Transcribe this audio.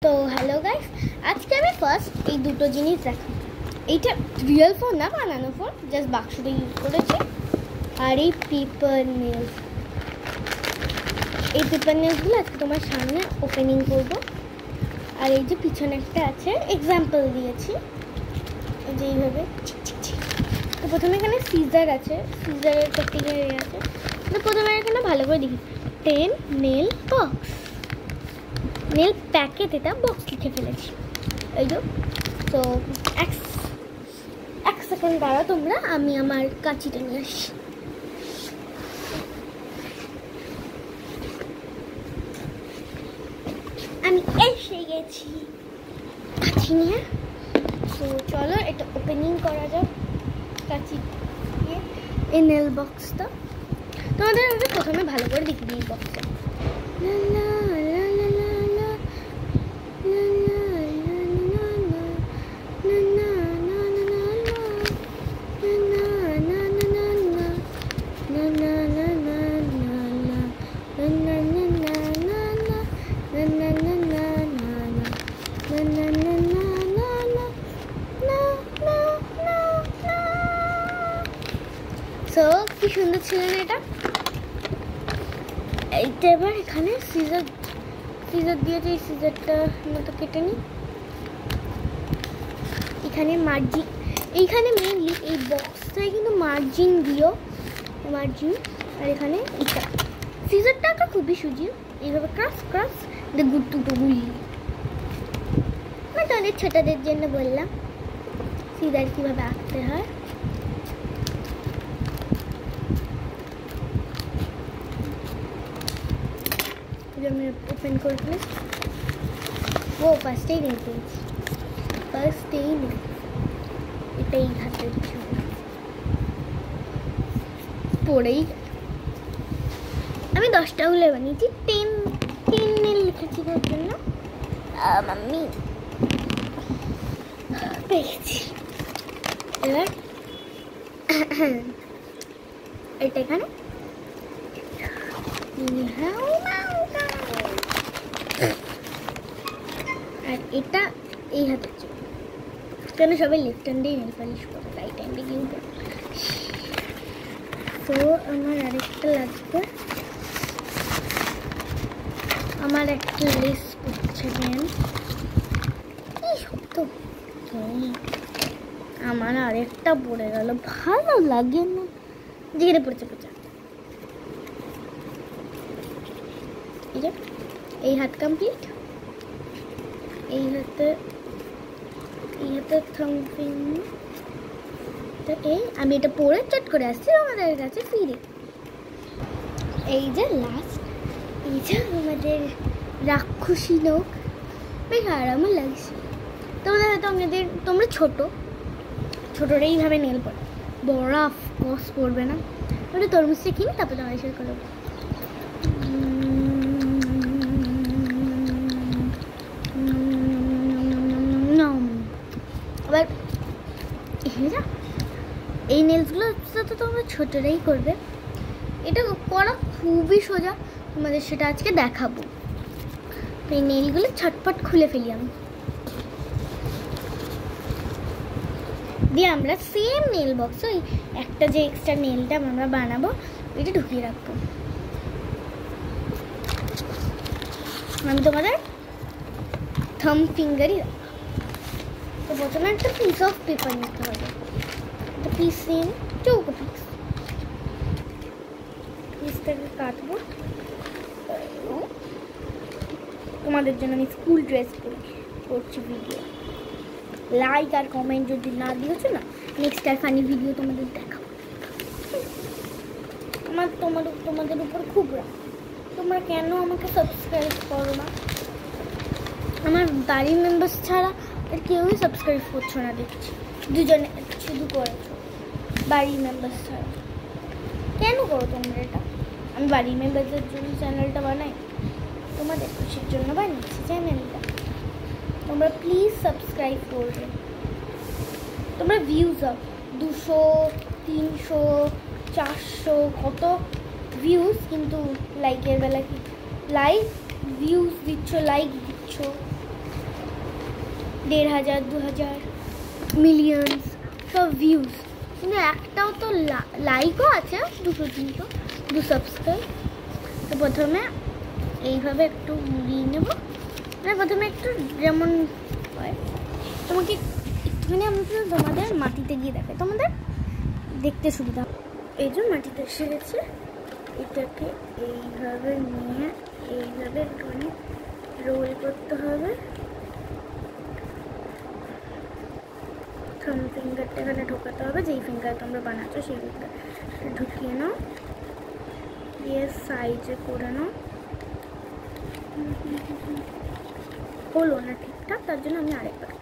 তো hello guys, আজকে আমি ফার্স্ট এই দুটো জিনিস দেখাবো। এইটা রিয়েল ফোন না, বানানো ফোন, জাস্ট বাক্সটা ইউজ করেছি। আর এই পেপার নেলস, এই পেপার নেলসগুলো আজকে তোমার সামনে ওপেনিং করব। আর এই যে পিছনে একটা আছে, এক্সাম্পল দিয়েছি, এই যে এইভাবে। তো প্রথমে এখানে সিজার আছে, সিজারের প্র্যাকটিক্যাল আছে। তো প্রথমে এখানে ভালো করে দেখি 10 নেল বক্স, নেল প্যাকেট, এটা বক্স লিখে ফেলেছি। এই যে তো এক সেকেন্ড দাঁড়াও তোমরা, আমি আমার কাঁচিটা নিয়ে আসি। আমি এসে গেছি কাঁচি নিয়ে। তো চলো এটা ওপেনিং করা যাক কাঁচি দিয়ে। এই নেল বক্সটা তোমাদের আমি প্রথমে ভালো করে দেখিয়ে দিই। বক্সটা কি সুন্দর ছিল না এটা। এইটা এবার এখানে সিজার দিয়েছে, এই সিজারটা মতো কেটে নিই। এখানে মার্জিন, এইখানে মেইনলি এই বক্সটায় কিন্তু মার্জিন দিও, মার্জিন। আর এখানে এটা সিজারটা একটা খুবই সুজি, এইভাবে ক্রাস দুটো গুলি। তাদের ছোটদের জন্য বললাম সিজার কীভাবে আঁকতে হয়। আমি ওপেন করে ফেলে ফার্স্টেই নিয়ে পেয়েছি, এটাই হাতের পড়েই। আমি 10টা গুলো বানিয়েছি, 10 নেল লিখেছি তার জন্য। আমি পেয়েছি। এবার এটা এখানে আর এটা এই হাতে কেন সবাই লেফট হ্যান্ডে নেল পালিশ করে, রাইট হ্যান্ডে কিন্তু। তো আমার আরেকটা লাগবে, আমার একটা লেস পড়ছে দেন তো আমার আরেকটা পড়ে গেল, ভালো লাগে না যেখানে পড়ছে। এই হাত কমপ্লিট, এই হাতে থাম্বিং। তো আমি এটা পরে চট করে আসছি আমাদের কাছে ফিরে। এই যে লাস্ট, এই যে আমাদের রাক্ষসী লোক, বেশ আরামও লাগছে। তোমাদের হয়তো তোমরা ছোটরা এইভাবে নেল পড়ে, বড় অফকোর্স পড়বে না। ওটা তরমুজটা কিনে তারপর তোমার শেয়ার করবো। আবার এই নেলসগুলো তো তোমরা ছোটরাই করবে, এটা করা খুবই সোজা, তোমাদের সেটা আজকে দেখাবো। এই নেলগুলো ছটপট খুলে ফেলি আমি দিয়ে। আমরা সেম নেল বক্স, ওই একটা যে এক্সট্রা নেলটা আমরা বানাবো ওইটা ঢুকিয়ে রাখবো। আমি তোমাদের থাম্ব ফিঙ্গারই রাখবো। তো প্রথমে একটা পিস অফ পেপার নিতে হবে, একটা পিস নিয়ে চৌকো পিসটাকে কাটবো। তোমাদের জন্য আমি স্কুল ড্রেস করছি ভিডিও। লাইক আর কমেন্ট যদি না দিয়েছো না, নেক্সট আর ফানি ভিডিও তোমাদের দেখাবো। তোমাদের উপর খুব রাগ, তোমরা কেন আমাকে সাবস্ক্রাইব করো না? আমার বাড়ির মেম্বার্স ছাড়া আর কেউই সাবস্ক্রাইব করছো না দেখছি, দুজনে শুধু করেছো বাড়ির মেম্বার্স ছাড়া। কেন করো তোমরা এটা? আমি বাড়ির মেম্বারদের জন্য চ্যানেলটা বানাই, তোমাদের খুশির জন্য বানিয়েছি চ্যানেলটা। তোমরা প্লিজ সাবস্ক্রাইব করবে। তোমরা ভিউজ 200, 300, 400 কত ভিউজ, কিন্তু লাইকের বেলা কি ভিউজ দিচ্ছ, লাইক দিচ্ছ, 1,500 2,000 মিলিয়নস সব ভিউজ, কিন্তু একটাও তো লাইকও আছে, 200-300 2 সাবস্ক্রাইব। তো প্রথমে এইভাবে একটু মুড়িয়ে নেব, মানে প্রথমে একটু যেমন হয় তোমাকে একটুখানি আমি তোমাদের মাটিতে গিয়ে দেখাই, তোমাদের দেখতে সুবিধা। এই যে মাটিতে এসে গেছে, এটাকে এইভাবে নিয়ে এইভাবে একটুখানি রোল করতে হবে। থাম ফিঙ্গারটা এখানে ঢোকাতে হবে, যেই ফিঙ্গার তোমরা বানাচ্ছ সেই ফিঙ্গার ঢুকিয়ে নাও, দিয়ে সাইজে করে নাও। হলো না ঠিকঠাক, তার জন্য আমি আরেকবার